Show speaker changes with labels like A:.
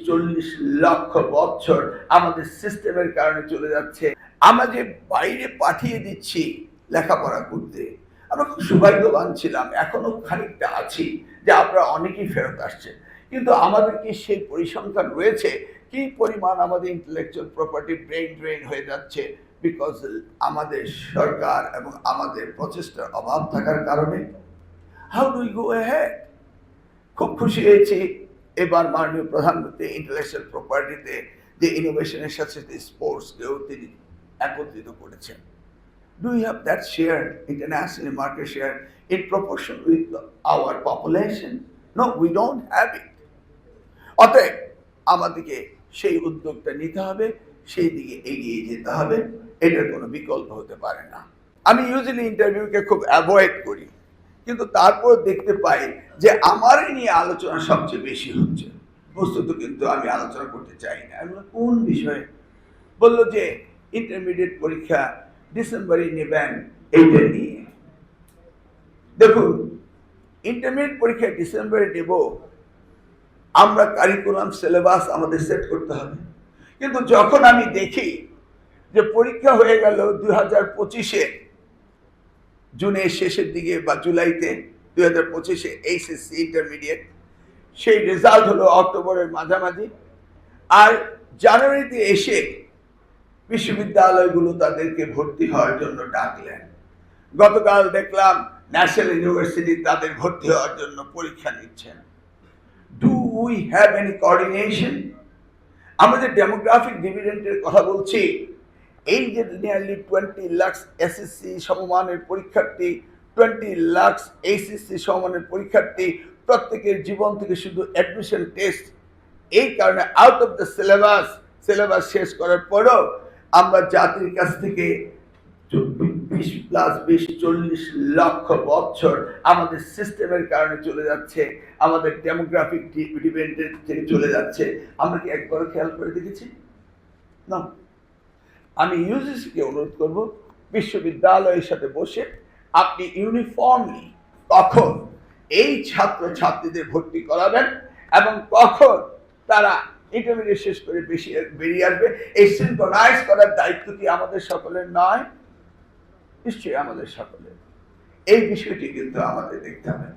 A: 40 লক্ষ বছর আমাদের সিস্টেমের কারণে চলে যাচ্ছে। আমরা যে বাইরে পাঠিয়ে দিচ্ছি লেখাপড়া করতে, আমরা খুব সৌভাগ্যবান ছিলাম, এখনো খানিকটা আছি যে আপনারা অনেকেই ফেরত আসছে, কিন্তু আমাদের কি সেই পরিসংখ্যান রয়েছে কি পরিমাণ আমাদের ইন্টেলেকচুয়াল প্রপার্টি ব্রেন ড্রেন হয়ে যাচ্ছে বিকজ আমাদের সরকার এবং আমাদের প্রচেষ্টার অভাব থাকার কারণে? How do we go ahead? খুব খুশি হয়েছি এবার মাননীয় প্রধানমন্ত্রী ইন্টেলেকচুয়াল প্রপার্টিতে যে ইনোভেশনের সাথে স্পোর্টসকেও তিনি একত্রিত করেছেন। Do we have that share, international market share, in proportion with our population? No, we don't have it. অতএব আমাদেরকে সেই উদ্যোগটা নিতে হবে, সেই দিকে এগিয়ে যেতে হবে, এটার কোনো বিকল্প হতে পারে না। আমি ইউজুয়ালি ইন্টারভিউকে খুব অ্যাভয়েড করি, কিন্তু তারপর দেখতে পাই যে আমারই নিয়ে আলোচনা সবচেয়ে বেশি হচ্ছে। বস্তুত কিন্তু আমি আলোচনা করতে চাই না। আমি কোন বিষয়ে? বললো যে ইন্টারমিডিয়েট পরীক্ষা ডিসেম্বরে নেবেন, এইটা নিয়ে। দেখুন, ইন্টারমিডিয়েট পরীক্ষা ডিসেম্বরে নেব, আমরা কারিকুলাম সিলেবাস আমাদের সেট করতে হবে। কিন্তু যখন আমি দেখি যে পরীক্ষা হয়ে গেল 2025-এ জুনের শেষের দিকে বা জুলাইতে, 2025-এ এইচএসসি ইন্টারমিডিয়েট, সেই রেজাল্ট হলো অক্টোবরের মাঝামাঝি, আর জানুয়ারিতে এসে বিশ্ববিদ্যালয়গুলো তাদেরকে ভর্তি হওয়ার জন্য ডাকলেন। গতকাল দেখলাম ন্যাশনাল ইউনিভার্সিটি তাদের ভর্তি হওয়ার জন্য পরীক্ষা নিচ্ছেন। Do we have any coordination? আমাদের ডেমোগ্রাফিক ডিভিডেন্ডের কথা বলছি, এই যে নিয়ারলি 20 লাখ এসএসসি সমমানের পরীক্ষার্থী, 20 লাখ এইচএসসি সমমানের পরীক্ষার্থী, প্রত্যেকের জীবন থেকে শুধু অ্যাডমিশন টেস্ট। এই কারণে আউট অফ দ্য সিলেবাস শেষ করার পরও আমরা জাতির কাছ থেকে 20 + 20 40 লক্ষ বছর আমাদের সিস্টেমের কারণে চলে যাচ্ছে, আমাদের ডেমোগ্রাফিক ডিপেন্ডেন্ট থেকে চলে যাচ্ছে। আমরা কি একবারও খেয়াল করে দেখেছি? না। আমি ইউজিসিকে অনুরোধ করব, বিশ্ববিদ্যালয়ের সাথে বসে আপনি ইউনিফর্মলি কখন এই ছাত্র ছাত্রীদের ভর্তি করাবেন এবং কখন তারা ইন্টারমিডিয়েট শেষ করে বেরিয়ে আসবে, এই সিনক্রোনাইজ করার দায়িত্ব কি আমাদের সকলের নয়? নিশ্চয়ই আমাদের সকলের। এই বিষয়টি কিন্তু আমাদের দেখতে হবে।